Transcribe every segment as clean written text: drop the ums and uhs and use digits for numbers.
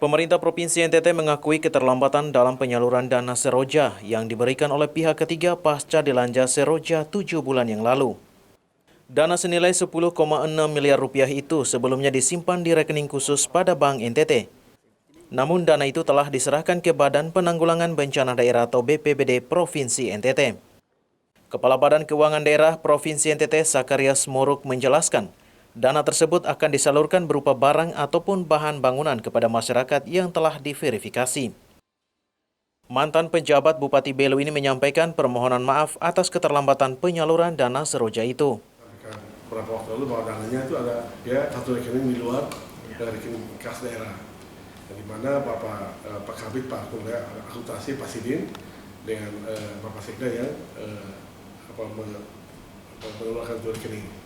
Pemerintah Provinsi NTT mengakui keterlambatan dalam penyaluran dana Seroja yang diberikan oleh pihak ketiga pasca dilanja Seroja 7 bulan yang lalu. Dana senilai 10,6 miliar rupiah itu sebelumnya disimpan di rekening khusus pada Bank NTT. Namun dana itu telah diserahkan ke Badan Penanggulangan Bencana Daerah atau BPBD Provinsi NTT. Kepala Badan Keuangan Daerah Provinsi NTT Sakarias Moruk menjelaskan, dana tersebut akan disalurkan berupa barang ataupun bahan bangunan kepada masyarakat yang telah diverifikasi. Mantan penjabat Bupati Belu ini menyampaikan permohonan maaf atas keterlambatan penyaluran dana Seroja itu. Beberapa waktu lalu bahwa dananya itu ada satu rekening di luar dari rekening kas daerah, di mana Pak Kabid, Pak Akuntansi, Pak Sidin dengan Bapak Sekda yang mengeluarkan itu rekening.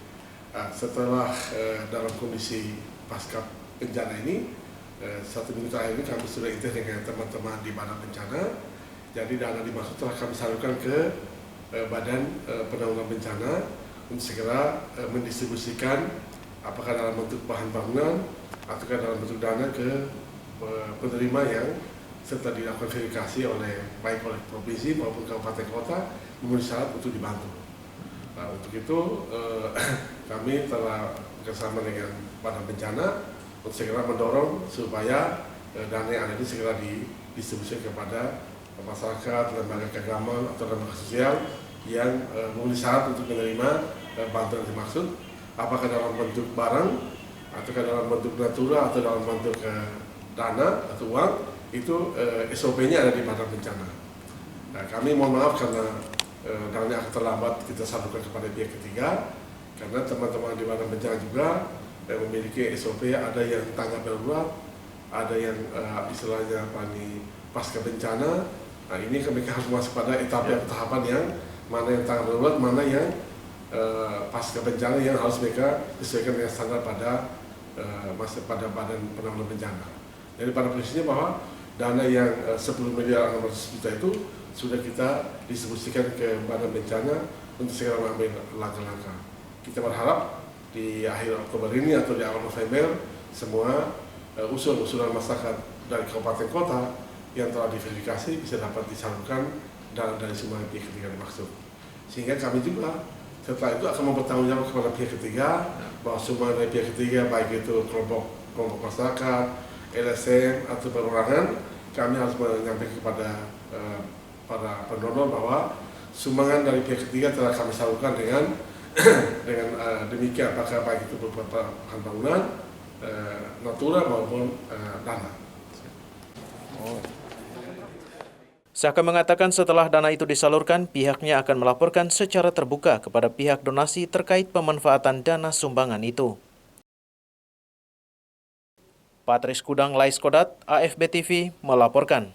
Setelah dalam kondisi pasca bencana ini, 1 minggu terakhir ini kami sudah intens dengan teman-teman di Badan Bencana. Jadi dana dimaksud telah kami salurkan ke Badan Penanggulangan Bencana untuk segera mendistribusikan apakah dalam bentuk bahan bangunan ataukah dalam bentuk dana ke penerima yang serta dilakukan verifikasi baik oleh provinsi maupun kabupaten kota memenuhi syarat untuk dibantu. Nah, untuk itu kami telah bersama dengan Badan Bencana untuk segera mendorong supaya dana yang ada ini segera didistribusikan kepada masyarakat, lembaga keagamaan atau lembaga sosial yang memenuhi syarat untuk menerima bantuan dimaksud, apakah dalam bentuk barang, ataukah dalam bentuk natura, atau dalam bentuk dana atau uang, itu SOP-nya ada di Badan Bencana. Nah, kami mohon maaf karena dana akan terlambat kita salurkan kepada pihak ketiga, karena teman-teman di Badan Bencana juga memiliki SOP, ada yang tanggap darurat, ada yang istilahnya pasca bencana. Nah, ini kami harus masuk pada tahapan yang mana yang tanggap darurat, mana yang pasca bencana yang harus mereka sesuaikan dengan standar pada Badan Penanggulangan Bencana. Jadi pada prinsipnya bahwa dana yang 10 miliar 600 juta itu sudah kita distribusikan ke Badan Bencana untuk segera mengambil langkah-langkah. Kita berharap di akhir Oktober ini atau di awal November semua usulan masyarakat dari kabupaten kota yang telah diverifikasi bisa dapat disalurkan dari semua pihak ketiga dimaksud. Sehingga kami juga setelah itu akan mempertanggungjawab kepada pihak ketiga bahwa semua dari pihak ketiga baik itu kelompok masyarakat, LSM atau perorangan, kami harus menyampaikan kepada para pendonor bahwa sumbangan dari pihak ketiga telah kami salurkan dengan demikian, apakah baik itu berupa bahan bangunan, natura maupun dana. Saka mengatakan setelah dana itu disalurkan, pihaknya akan melaporkan secara terbuka kepada pihak donasi terkait pemanfaatan dana sumbangan itu. Patris Kudang Laiskodat, AFB TV, melaporkan.